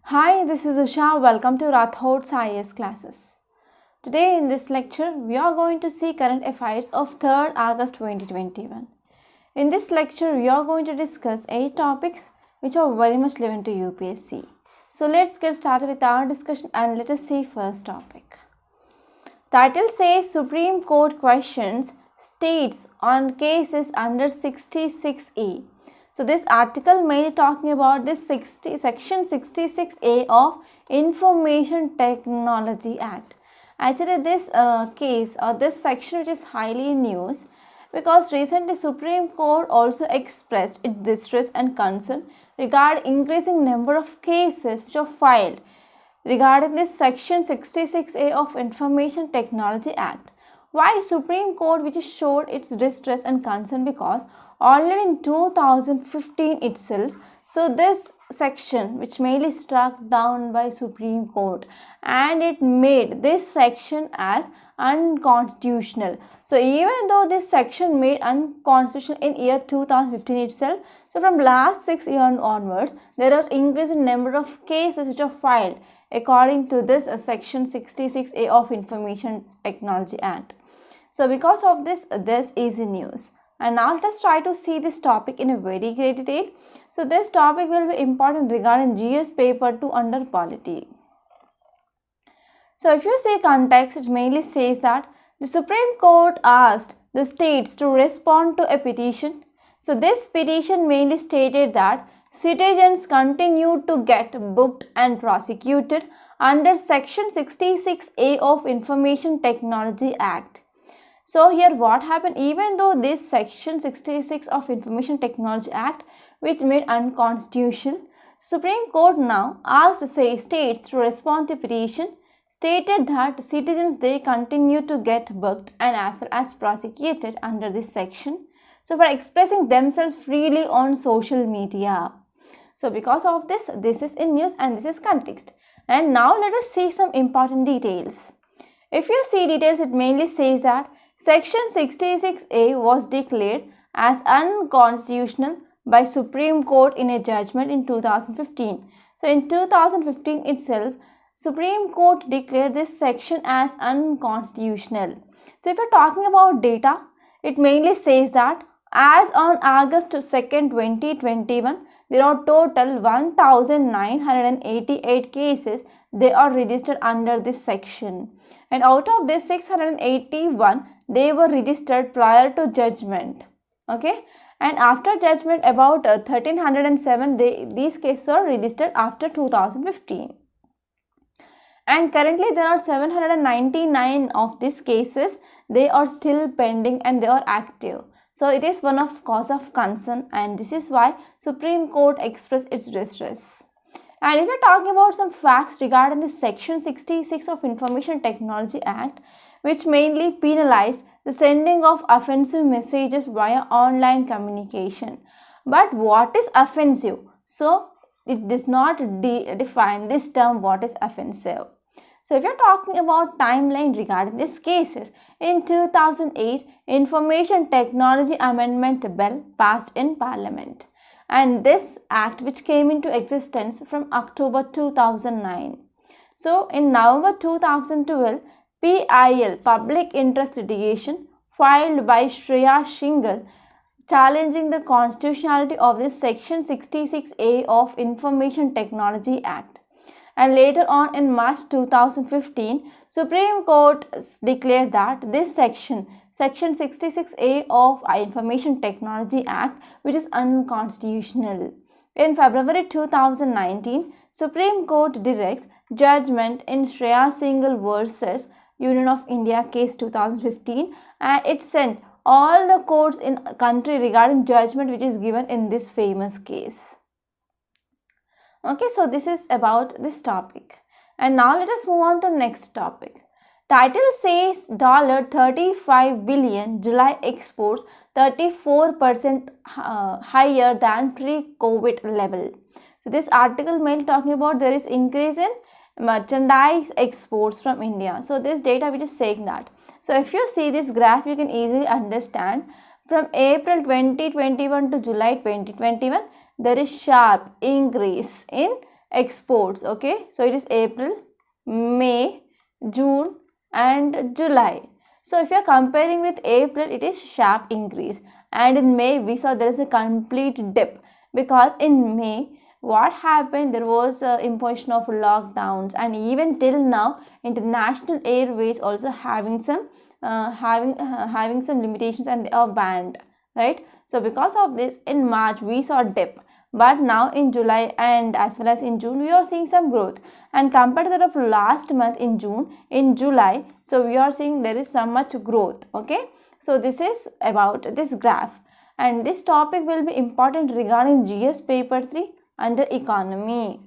Hi, this is Usha. Welcome to Rathod's IAS classes. Today in this lecture, we are going to see current affairs of 3rd August 2021. In this lecture, we are going to discuss 8 topics which are very much relevant to UPSC. So let's get started with our discussion and let us see first topic. Title says Supreme Court questions states on cases under 66E. So this article mainly talking about this section 66A of Information Technology Act. Actually this case or this section which is highly in news because recently Supreme Court also expressed its distress and concern regarding increasing number of cases which are filed regarding this section 66A of Information Technology Act. Why Supreme Court which showed its distress and concern because already in 2015 itself, so this section which mainly struck down by Supreme Court and it made this section as unconstitutional. So even though this section made unconstitutional in year 2015 itself, so from last 6 years onwards, there are increasing number of cases which are filed according to this section 66A of Information Technology Act. So because of this is in news. And now let us try to see this topic in a very great detail. So this topic will be important regarding GS paper 2 under polity. So if you see context, it mainly says that the Supreme Court asked the states to respond to a petition. So this petition mainly stated that citizens continue to get booked and prosecuted under section 66A of Information Technology Act. So here what happened, even though this section 66 of Information Technology Act which made unconstitutional, Supreme Court now asked states to respond to petition, stated that citizens they continue to get booked and as well as prosecuted under this section. So for expressing themselves freely on social media. So because of this is in news and this is context. And now let us see some important details. If you see details, it mainly says that Section 66A was declared as unconstitutional by Supreme Court in a judgment in 2015. So in 2015 itself, Supreme Court declared this section as unconstitutional. So if you're talking about data, it mainly says that as on August 2nd, 2021, there are total 1,988 cases they are registered under this section. And out of this 681, they were registered prior to judgment. Okay. And after judgment about 1307, these cases are registered after 2015. And currently there are 799 of these cases. They are still pending and they are active. So it is one of cause of concern and this is why Supreme Court expressed its distress. And if you're talking about some facts regarding this section 66 of Information Technology Act, which mainly penalized the sending of offensive messages via online communication. But what is offensive? So it does not define this term what is offensive. So if you're talking about timeline regarding these cases, in 2008, Information Technology Amendment Bill passed in Parliament. And this act which came into existence from October 2009. So in November 2012, PIL, Public Interest Litigation, filed by Shreya Shingal, challenging the constitutionality of this Section 66A of Information Technology Act. And later on in March 2015, Supreme Court declared that this section 66A of Information Technology Act, which is unconstitutional. In February 2019, Supreme Court directs judgment in Shreya Shingal versus Union of India case 2015 and it sent all the courts in country regarding judgment which is given in this famous case. Okay, so this is about this topic. And now let us move on to next topic. Title says $35 billion July exports 34% higher than pre-COVID level. So this article mainly talking about there is increase in merchandise exports from India. So this data which is saying that. So if you see this graph, you can easily understand from April 2021 to July 2021, there is sharp increase in exports. Okay, so it is April, May, June and July. So if you are comparing with April, it is sharp increase, and in May we saw there is a complete dip, because in May what happened, there was imposition of lockdowns, and even till now international airways also having some having some limitations, and they are banned, right? So because of this, in March we saw dip, but now in July and as well as in June we are seeing some growth, and compared to that of last month in June, in July, so we are seeing there is so much growth. Okay, so this is about this graph, and this topic will be important regarding GS paper 3 under economy.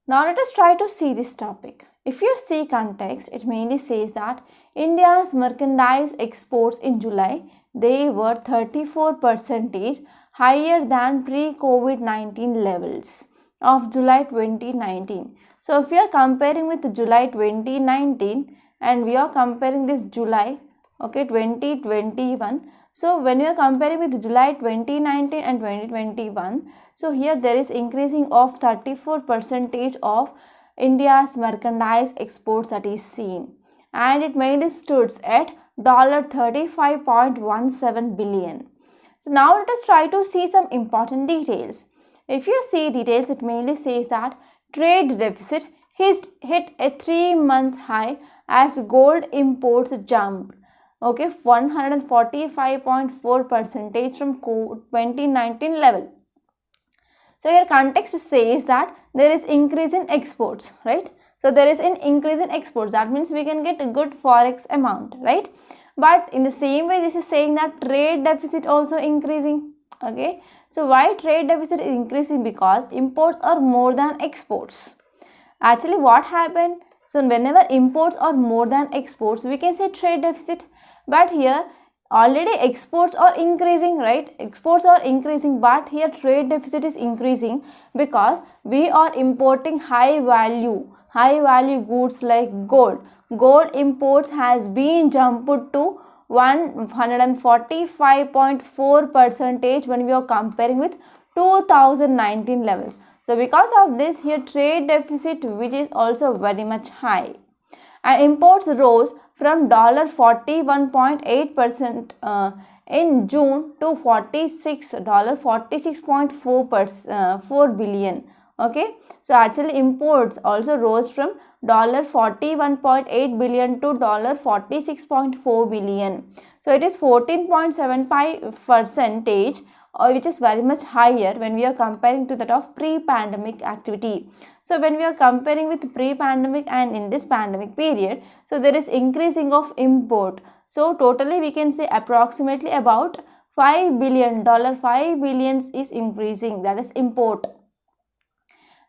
Now let us try to see this topic. If you see context, it mainly says that India's merchandise exports in July, they were 34% higher than pre-COVID-19 levels of July 2019. So if we are comparing with July 2019 and we are comparing this July, okay, 2021. So when you are comparing with July 2019 and 2021, so here there is increasing of 34% of India's merchandise exports that is seen, and it mainly stood at $35.17 billion. So now let us try to see some important details. If you see details, it mainly says that trade deficit hit a 3-month high as gold imports jumped, okay, 145.4% from 2019 level. So your context says that there is increase in exports, right? So there is an increase in exports, that means we can get a good forex amount, right? But in the same way, this is saying that trade deficit also increasing. Okay, so why trade deficit is increasing? Because imports are more than exports. Actually what happened, so whenever imports are more than exports, we can say trade deficit, but here already exports are increasing, right? Exports are increasing, but here trade deficit is increasing because we are importing high value goods like gold. Gold imports has been jumped to 145.4% when we are comparing with 2019 levels. So because of this, here trade deficit, which is also very much high, and imports rose from $41.8% in June to $46.4 billion. Okay, so actually imports also rose from $41.8 billion to $46.4 billion. So it is 14.75%, which is very much higher when we are comparing to that of pre-pandemic activity. So when we are comparing with pre-pandemic and in this pandemic period, so there is increasing of import. So totally we can say approximately about $5 billion. 5 billions is increasing, that is import.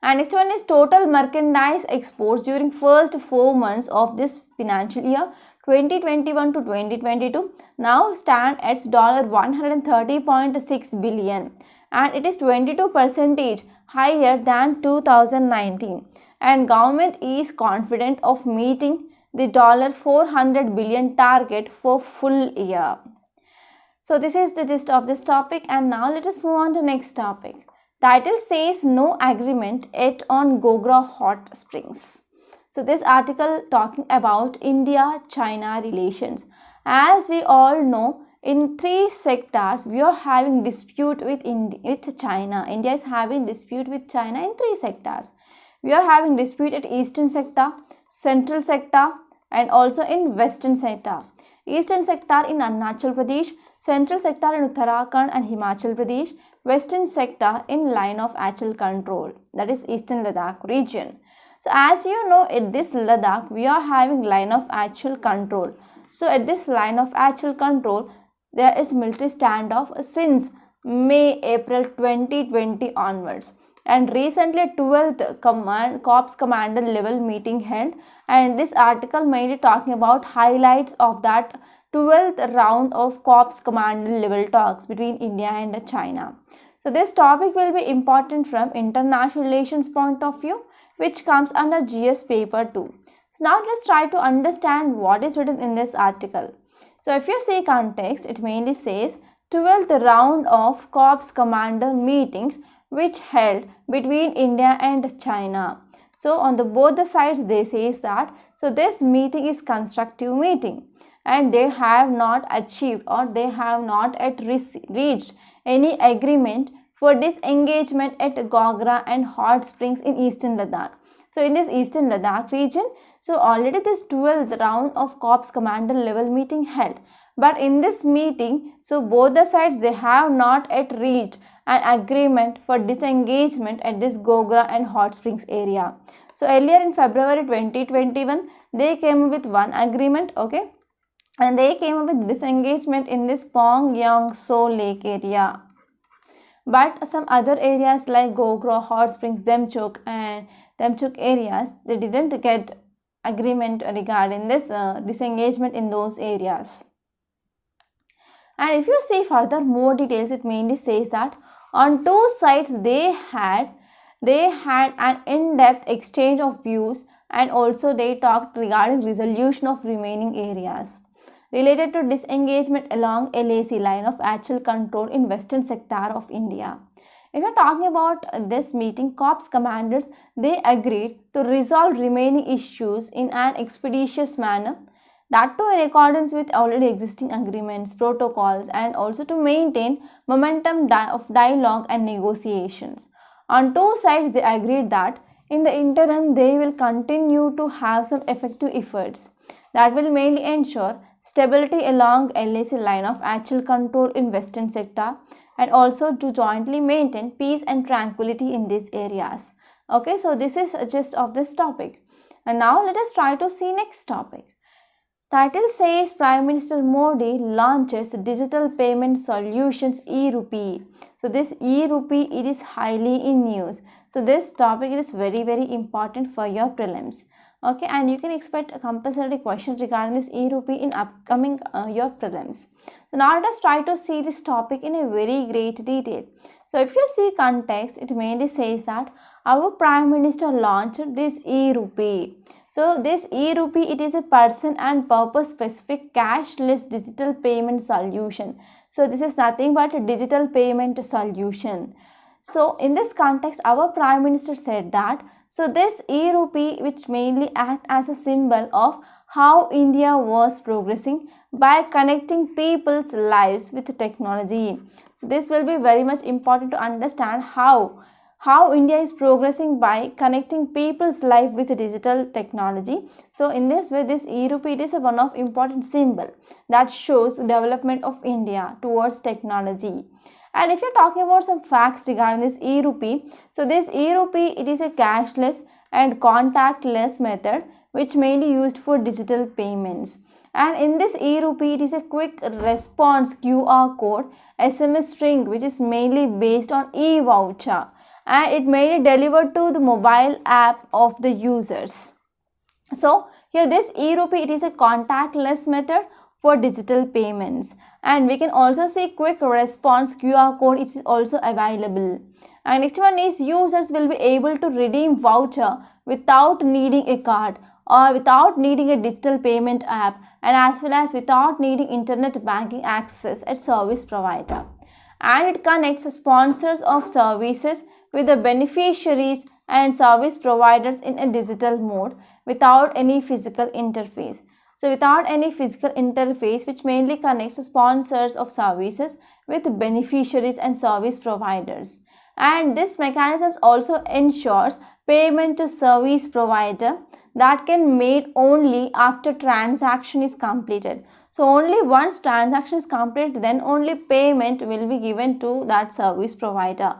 And next one is total merchandise exports during first 4 months of this financial year 2021 to 2022 now stand at $130.6 billion, and it is 22% higher than 2019, and government is confident of meeting the $400 billion target for full year. So this is the gist of this topic, and now let us move on to next topic. Title says no agreement yet on Gogra hot springs. So this article talking about India-China relations. As we all know, in 3 sectors we are having dispute with China. India is having dispute with China in 3 sectors. We are having dispute at eastern sector, central sector, and also in western sector. Eastern sector in Arunachal Pradesh, central sector in Uttarakhand and Himachal Pradesh, western sector in line of actual control, that is Eastern Ladakh region. So as you know, at this Ladakh we are having line of actual control. So at this line of actual control there is military standoff since May-April 2020 onwards, and recently 12th Corps Commander level meeting held, and this article mainly talking about highlights of that 12th round of Corps Commander level talks between India and China. So this topic will be important from international relations point of view, which comes under GS paper 2. So now let's try to understand what is written in this article. So if you see context, it mainly says 12th round of Corps Commander meetings which held between India and China. So on the both the sides they says that so this meeting is constructive meeting and they have not achieved or they have not yet reached any agreement for disengagement at Gogra and hot springs in eastern Ladakh. So in this eastern Ladakh region, so already this 12th round of Corps Commander level meeting held. But in this meeting, so both the sides they have not yet reached an agreement for disengagement at this Gogra and hot springs area. So earlier in February 2021, they came up with one agreement, okay, and they came up with disengagement in this Pong Yang So Lake area. But some other areas like Gogra, Hot Springs, Demchok and Demchok areas, they didn't get agreement regarding this disengagement in those areas. And if you see further more details, it mainly says that on two sides they had an in-depth exchange of views and also they talked regarding resolution of remaining areas related to disengagement along LAC line of actual control in western sector of India. If you are talking about this meeting, Corps commanders, they agreed to resolve remaining issues in an expeditious manner, that too in accordance with already existing agreements, protocols and also to maintain momentum of dialogue and negotiations. On two sides they agreed that in the interim they will continue to have some effective efforts that will mainly ensure stability along LAC line of actual control in western sector and also to jointly maintain peace and tranquility in these areas. Okay, so this is a gist of this topic. And now let us try to see next topic. Title says Prime Minister Modi launches digital payment solutions e-rupee. So this e-rupee, it is highly in news. So this topic is very important for your prelims. Okay, and you can expect a compulsory question regarding this e-rupee in upcoming your prelims. So now let us try to see this topic in a very great detail. So if you see context, it mainly says that our Prime Minister launched this e-rupee. So this e-rupee, it is a person and purpose specific cashless digital payment solution. So this is nothing but a digital payment solution. So in this context, our Prime Minister said that so this e-rupee which mainly act as a symbol of how India was progressing by connecting people's lives with technology. So this will be very much important to understand how India is progressing by connecting people's life with digital technology. So in this way, this e-rupee is a one of important symbol that shows development of India towards technology. And if you're talking about some facts regarding this e-rupee, so this e-rupee, it is a cashless and contactless method which mainly used for digital payments. And in this e-rupee, it is a quick response QR code SMS string which is mainly based on e-voucher and it mainly delivered to the mobile app of the users. So here this e-rupee, it is a contactless method for digital payments and we can also see quick response QR code, it is also available. And next one is users will be able to redeem voucher without needing a card or without needing a digital payment app and as well as without needing internet banking access at service provider. And it connects sponsors of services with the beneficiaries and service providers in a digital mode without any physical interface. So without any physical interface which mainly connects sponsors of services with beneficiaries and service providers. And this mechanism also ensures payment to service provider that can made only after transaction is completed. So only once transaction is completed, then only payment will be given to that service provider.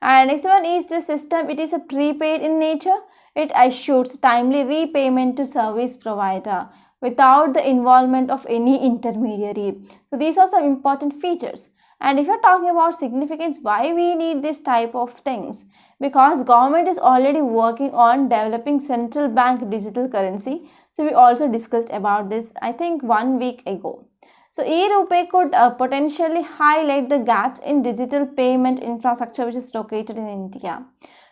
And next one is the system, it is a prepaid in nature. It assures timely repayment to service provider without the involvement of any intermediary. So these are some important features. And if you're talking about significance, why we need this type of things? Because government is already working on developing central bank digital currency. So we also discussed about this, I think 1 week ago. So e-rupee could potentially highlight the gaps in digital payment infrastructure which is located in India.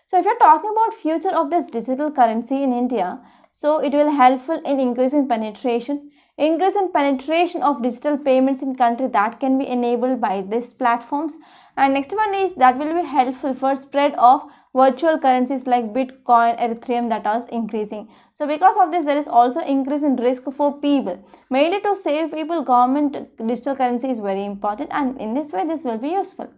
So if you're talking about future of this digital currency in India, So it will helpful in increasing penetration. Increase in penetration of digital payments in country that can be enabled by these platforms. And next one is that will be helpful for spread of virtual currencies like Bitcoin, Ethereum that is increasing. So because of this there is also increase in risk for people. Mainly to save people, government digital currency is very important, and in this way this will be useful.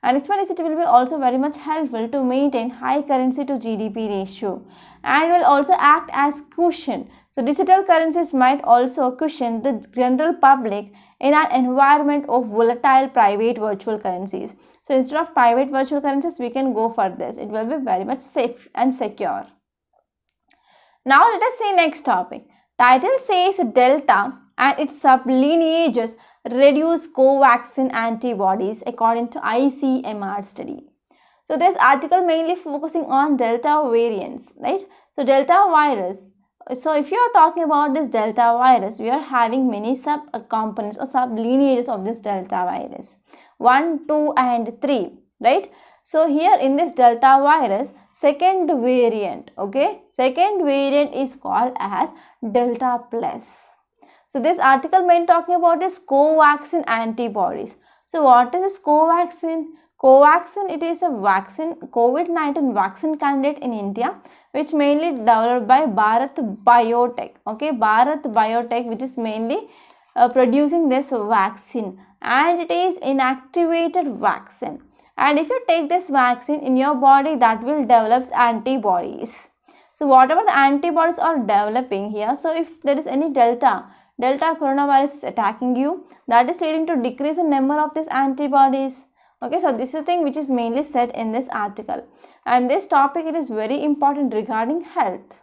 And next one is it will be also very much helpful to maintain high currency to GDP ratio, and will also act as cushion. So digital currencies might also cushion the general public in an environment of volatile private virtual currencies. So instead of private virtual currencies, we can go for this. It will be very much safe and secure. Now let us see next topic. Title says Delta and its sublineages reduce Covaxin antibodies according to ICMR study. So this article mainly focusing on Delta variants, right? So Delta virus. So if you are talking about this Delta virus, we are having many sub-components or sub-lineages of this Delta virus. 1, 2 and 3, right? So here in this Delta virus, second variant, okay? Second variant is called as Delta Plus. So this article mainly talking about is Covaxin antibodies. So what is this Covaxin? Covaxin, it is a vaccine, COVID-19 vaccine candidate in India, which mainly developed by Bharat Biotech. Okay, Bharat Biotech, which is mainly producing this vaccine, and it is inactivated vaccine. And if you take this vaccine in your body, that will develop antibodies. So whatever the antibodies are developing here, so if there is any Delta coronavirus is attacking you, that is leading to decrease in number of these antibodies. Okay, so this is the thing which is mainly said in this article, and this topic it is very important regarding health.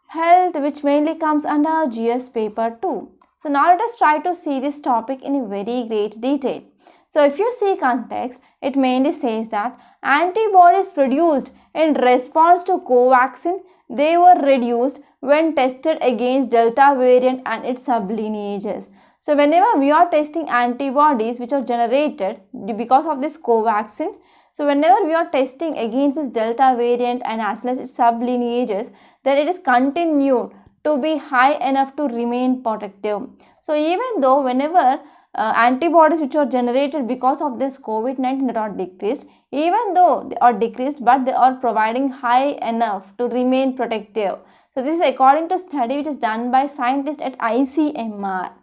Health, which mainly comes under GS paper 2. So now let us try to see this topic in a very great detail. So if you see context, it mainly says that antibodies produced in response to Covaxin, they were reduced when tested against Delta variant and its sublineages. So whenever we are testing antibodies which are generated because of this Covaxin, so whenever we are testing against this Delta variant and as well as its sublineages, then it is continued to be high enough to remain protective. So even though whenever antibodies which are generated because of this COVID-19 that are decreased, even though they are decreased, but they are providing high enough to remain protective. So this is according to study which is done by scientists at ICMR.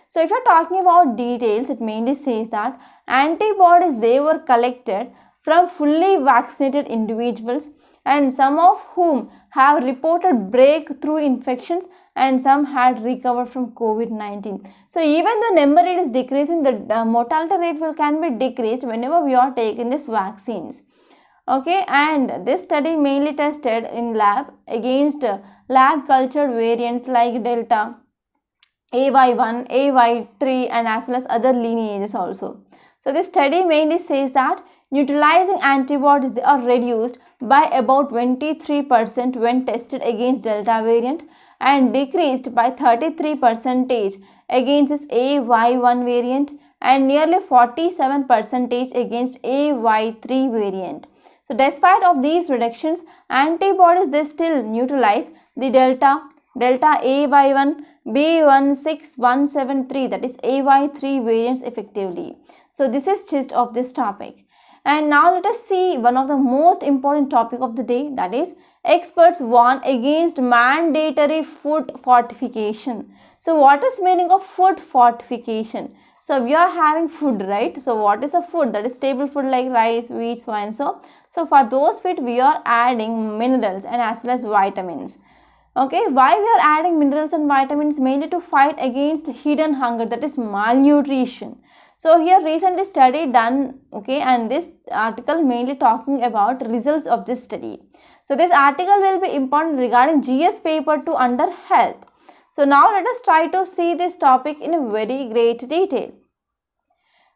So if you are talking about details, it mainly says that antibodies they were collected from fully vaccinated individuals, and some of whom have reported breakthrough infections and some had recovered from COVID-19. So even the number it is decreasing, the mortality rate can be decreased whenever we are taking these vaccines. Okay, and this study mainly tested in lab against lab cultured variants like Delta, AY1, AY3 and as well as other lineages also. So this study mainly says that neutralizing antibodies they are reduced by about 23% when tested against Delta variant and decreased by 33% against this AY1 variant and nearly 47% against AY3 variant. So despite of these reductions, antibodies they still neutralize the Delta AY1, B16173 that is AY3 variants effectively. So this is gist of this topic. And now let us see one of the most important topic of the day, that is experts warn against mandatory food fortification. So what is meaning of food fortification? So we are having food, right? So what is a food? That is stable food like rice, wheat, so and so. So for those food we are adding minerals and as well as vitamins. Okay, why we are adding minerals and vitamins? Mainly to fight against hidden hunger, that is malnutrition. So here recently study done, okay, and this article mainly talking about results of this study. So this article will be important regarding GS paper 2 under health. So now let us try to see this topic in a very great detail.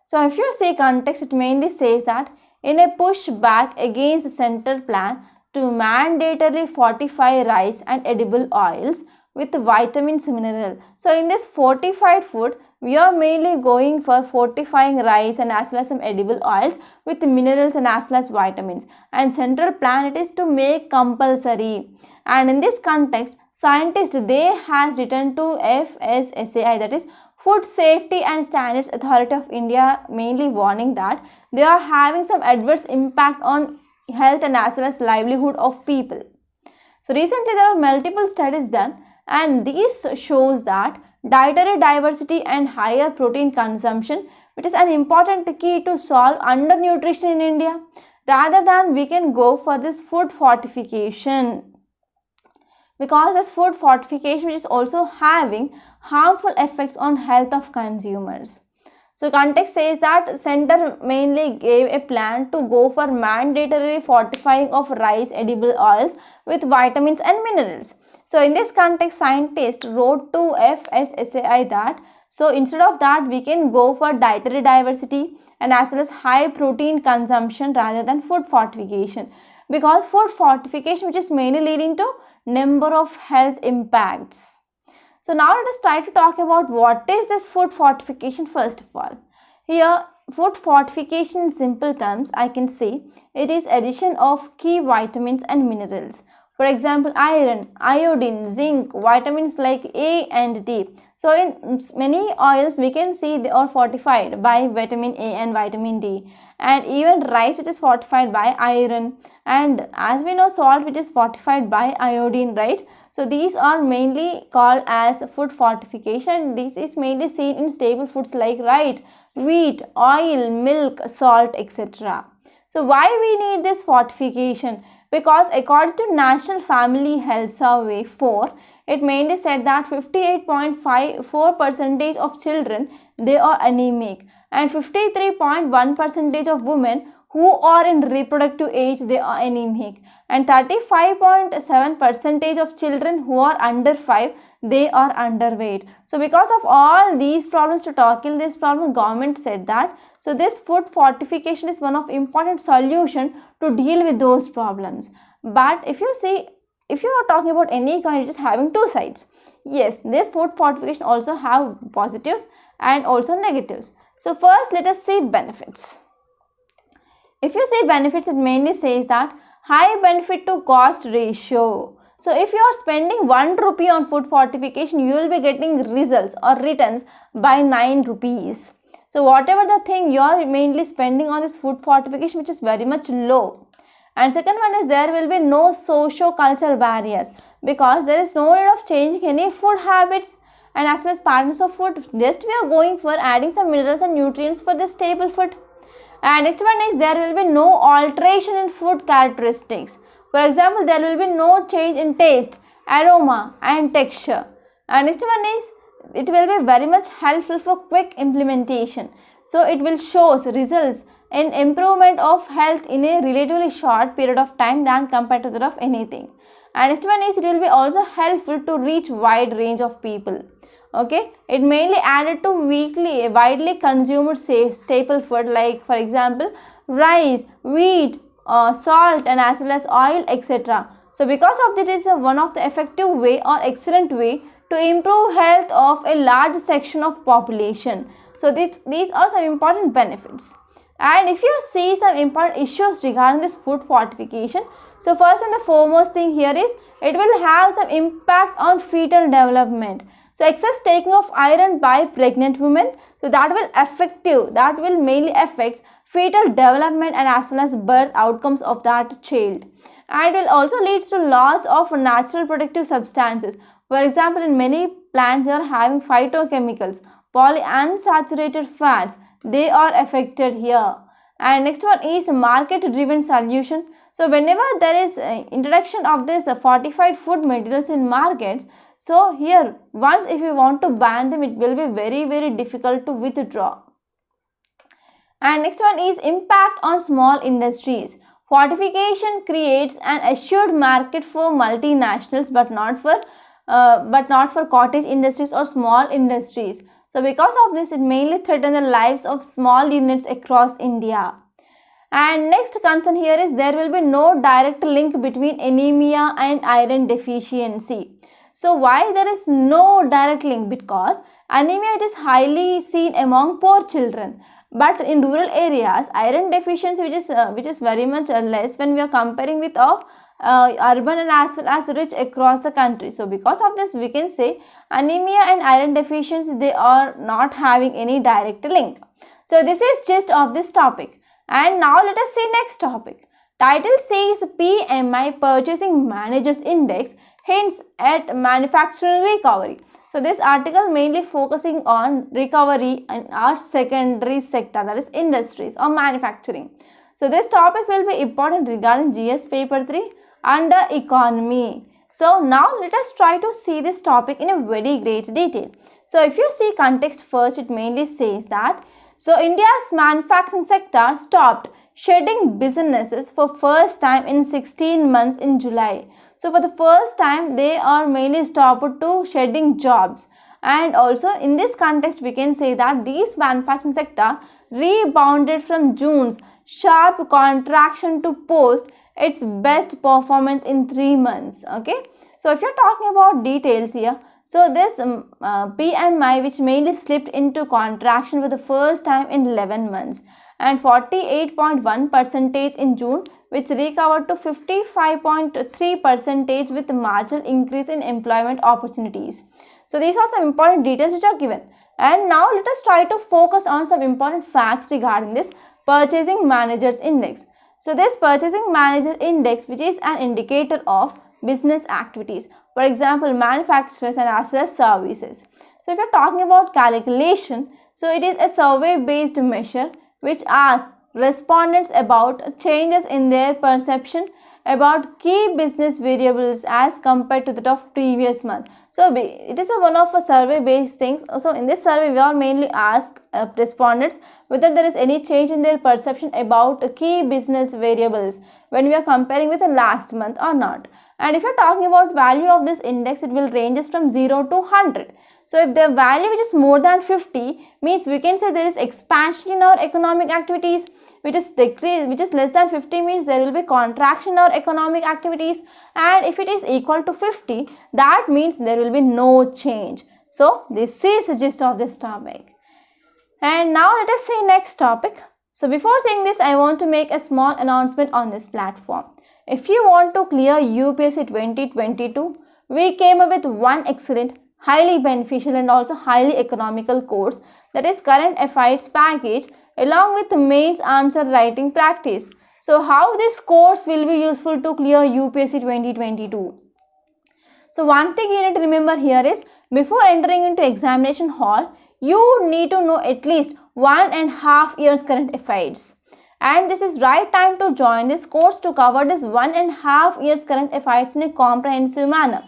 So if you see context, it mainly says that in a pushback against the central plan to mandatorily fortify rice and edible oils with vitamins mineral. So in this fortified food, we are mainly going for fortifying rice and as well as some edible oils with minerals and as well as vitamins. And central plan it is to make compulsory. And in this context, scientists they has written to FSSAI, that is Food Safety and Standards Authority of India, mainly warning that they are having some adverse impact on health and as well as livelihood of people. So recently there are multiple studies done, and these shows that dietary diversity and higher protein consumption, which is an important key to solve undernutrition in India, rather than we can go for this food fortification, because this food fortification is also having harmful effects on health of consumers. So context says that center mainly gave a plan to go for mandatory fortifying of rice edible oils with vitamins and minerals. So in this context, scientists wrote to FSSAI that so instead of that we can go for dietary diversity and as well as high protein consumption rather than food fortification, because food fortification which is mainly leading to number of health impacts. So now let us try to talk about what is this food fortification first of all. Here food fortification in simple terms I can say it is addition of key vitamins and minerals. For example, iron, iodine, zinc, vitamins like A and D. So in many oils we can see they are fortified by vitamin A and vitamin D, and even rice which is fortified by iron, and as we know salt which is fortified by iodine, right? So these are mainly called as food fortification. This is mainly seen in staple foods like rice, wheat, oil, milk, salt, etc. So why we need this fortification? Because according to National Family Health Survey 4, it mainly said that 58.54% of children they are anemic, and 53.1% of women who are in reproductive age they are anemic, and 35.7% of children who are under 5 they are underweight. So because of all these problems, to tackle this problem, government said that so this food fortification is one of important solution to deal with those problems. But if you see, if you are talking about any kind, it is having two sides. Yes, this food fortification also have positives and also negatives. So first let us see benefits. If you see benefits, it mainly says that high benefit to cost ratio. So if you are spending 1 rupee on food fortification, you will be getting results or returns by 9 rupees. So whatever the thing you are mainly spending on this food fortification, which is very much low. And second one is there will be no socio-cultural barriers, because there is no need of changing any food habits and as well as patterns of food. Just we are going for adding some minerals and nutrients for this staple food. And next one is there will be no alteration in food characteristics. For example, there will be no change in taste, aroma and texture. And next one is it will be very much helpful for quick implementation. So it will show results in improvement of health in a relatively short period of time than compared to that of anything. And next one is it will be also helpful to reach wide range of people. Okay, it mainly added to widely consumed staple food like for example rice, wheat, salt and as well as oil, etc. So because of this, it is one of the effective way or excellent way to improve health of a large section of population. So these are some important benefits. And if you see some important issues regarding this food fortification, so first and the foremost thing here is it will have some impact on fetal development. So excess taking of iron by pregnant women, so that will mainly affect fetal development and as well as birth outcomes of that child. And it will also lead to loss of natural protective substances. For example, in many plants they are having phytochemicals, polyunsaturated fats, they are affected here. And next one is market driven solution. So whenever there is introduction of this fortified food materials in markets, so here once if you want to ban them, it will be very difficult to withdraw. And next one is impact on small industries. Fortification creates an assured market for multinationals but not for cottage industries or small industries. So because of this, it mainly threatens the lives of small units across India. And next concern here is there will be no direct link between anemia and iron deficiency. So why there is no direct link? Because anemia, it is highly seen among poor children, but in rural areas iron deficiency which is very much less when we are comparing with urban and as well as rich across the country. So because of this we can say anemia and iron deficiency, they are not having any direct link. So this is gist of this topic. And now let us see next topic. Title says PMI, Purchasing Managers Index, hints at manufacturing recovery. So this article mainly focusing on recovery in our secondary sector, that is industries or manufacturing. So this topic will be important regarding GS paper 3 under economy. So now let us try to see this topic in a very great detail. So if you see context first, it mainly says that India's manufacturing sector stopped shedding businesses for first time in 16 months in July. So for the first time they are mainly stopped to shedding jobs, and also in this context we can say that this manufacturing sector rebounded from June's sharp contraction to post its best performance in 3 months. Okay, so if you're talking about details here, so this PMI which mainly slipped into contraction for the first time in 11 months, and 48.1% in June, which recovered to 55.3% with marginal increase in employment opportunities. So these are some important details which are given. And now let us try to focus on some important facts regarding this Purchasing Managers Index. So this Purchasing Manager Index, which is an indicator of business activities, for example manufacturers and as well as services. So if you're talking about calculation, so it is a survey based measure which asks respondents about changes in their perception about key business variables as compared to that of previous month. So it is one of a survey based things. So in this survey we are mainly ask respondents whether there is any change in their perception about key business variables when we are comparing with the last month or not. And if you are talking about value of this index, it will ranges from 0 to 100. So if the value which is more than 50 means we can say there is expansion in our economic activities, which is decrease, which is less than 50 means there will be contraction in our economic activities, and if it is equal to 50, that means there will be no change. So this is the gist of this topic. And now let us see next topic. So before saying this, I want to make a small announcement on this platform. If you want to clear UPSC 2022, we came up with one excellent, highly beneficial and also highly economical course, that is Current Affairs package along with mains answer writing practice. So how this course will be useful to clear UPSC 2022? So one thing you need to remember here is before entering into examination hall, you need to know at least 1.5 years current affairs. And this is right time to join this course to cover this 1.5 years current affairs in a comprehensive manner.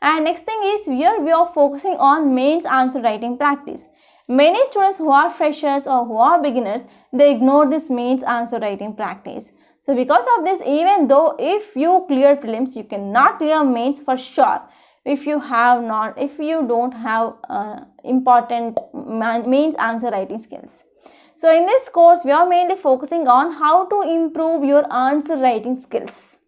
And next thing is here we are focusing on mains answer writing practice. Many students who are freshers or who are beginners, they ignore this mains answer writing practice. So because of this, even though if you clear prelims, you cannot clear mains for sure if you don't have important mains answer writing skills. So in this course, we are mainly focusing on how to improve your answer writing skills.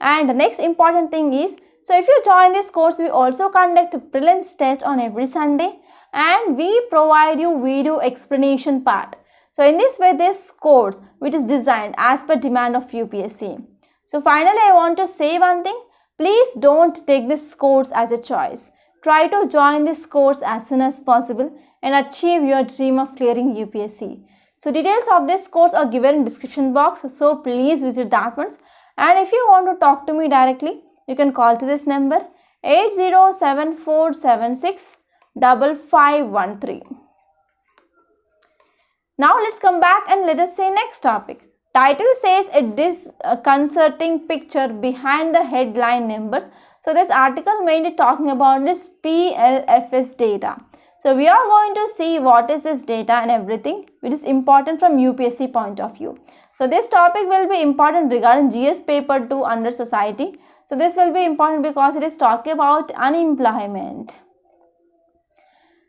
And the next important thing is, so if you join this course, we also conduct prelims test on every Sunday and we provide you video explanation part. So in this way, this course which is designed as per demand of UPSC. So finally, I want to say one thing. Please don't take this course as a choice. Try to join this course as soon as possible and achieve your dream of clearing UPSC. So details of this course are given in description box. So please visit that once. And if you want to talk to me directly, you can call to this number 8074765513. Now let's come back and let us see next topic. Title says a disconcerting picture behind the headline numbers. So this article mainly talking about this PLFS data. So we are going to see what is this data and everything which is important from UPSC point of view. So this topic will be important regarding GS paper 2 under society. So this will be important because it is talking about unemployment.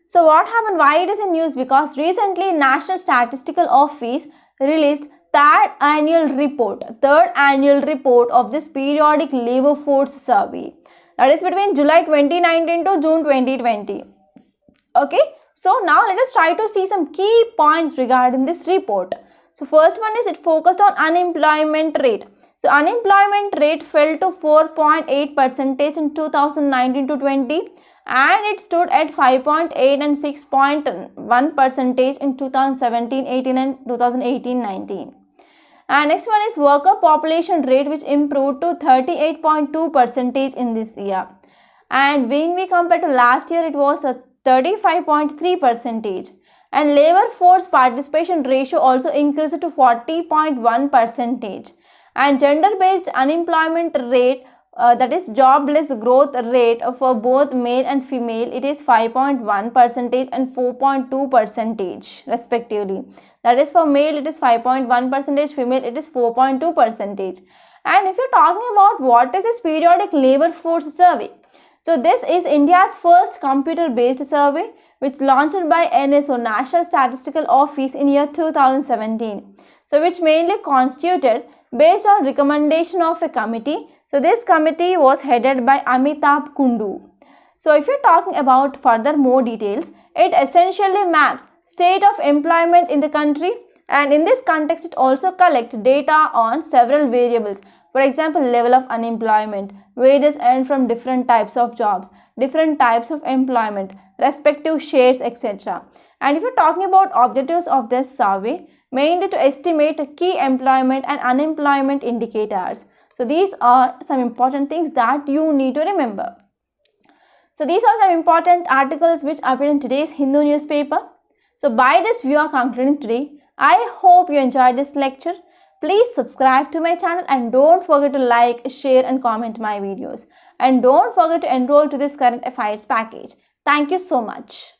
So what happened? Why it is in news? Because recently National Statistical Office released third annual report of this periodic labor force survey. that is between July 2019 to June 2020. Okay, so now let us try to see some key points regarding this report. So first one is it focused on unemployment rate. So unemployment rate fell to 4.8% in 2019 to 20 and it stood at 5.8 and 6.1% in 2017-18 and 2018-19. And next one is worker population rate, which improved to 38.2% in this year. And when we compare to last year, it was a 35.3%. And labor force participation ratio also increased to 40.1%. And gender-based unemployment rate, that is jobless growth rate for both male and female, it is 5.1% and 4.2% respectively. That is for male it is 5.1%, female it is 4.2%. And if you're talking about what is this periodic labor force survey, so this is India's first computer-based survey which launched by NSO, National Statistical Office, in year 2017. So which mainly constituted based on recommendation of a committee. So this committee was headed by Amitabh Kundu. So if you're talking about further more details, it essentially maps state of employment in the country, and in this context it also collects data on several variables. For example, level of unemployment, wages earned from different types of jobs, different types of employment, respective shares, etc. And if you're talking about objectives of this survey, mainly to estimate key employment and unemployment indicators. So these are some important things that you need to remember. So these are some important articles which appeared in today's Hindu newspaper. So by this we are concluding today. I hope you enjoyed this lecture. Please subscribe to my channel and don't forget to like, share and comment my videos. And don't forget to enroll to this current affairs package. Thank you so much.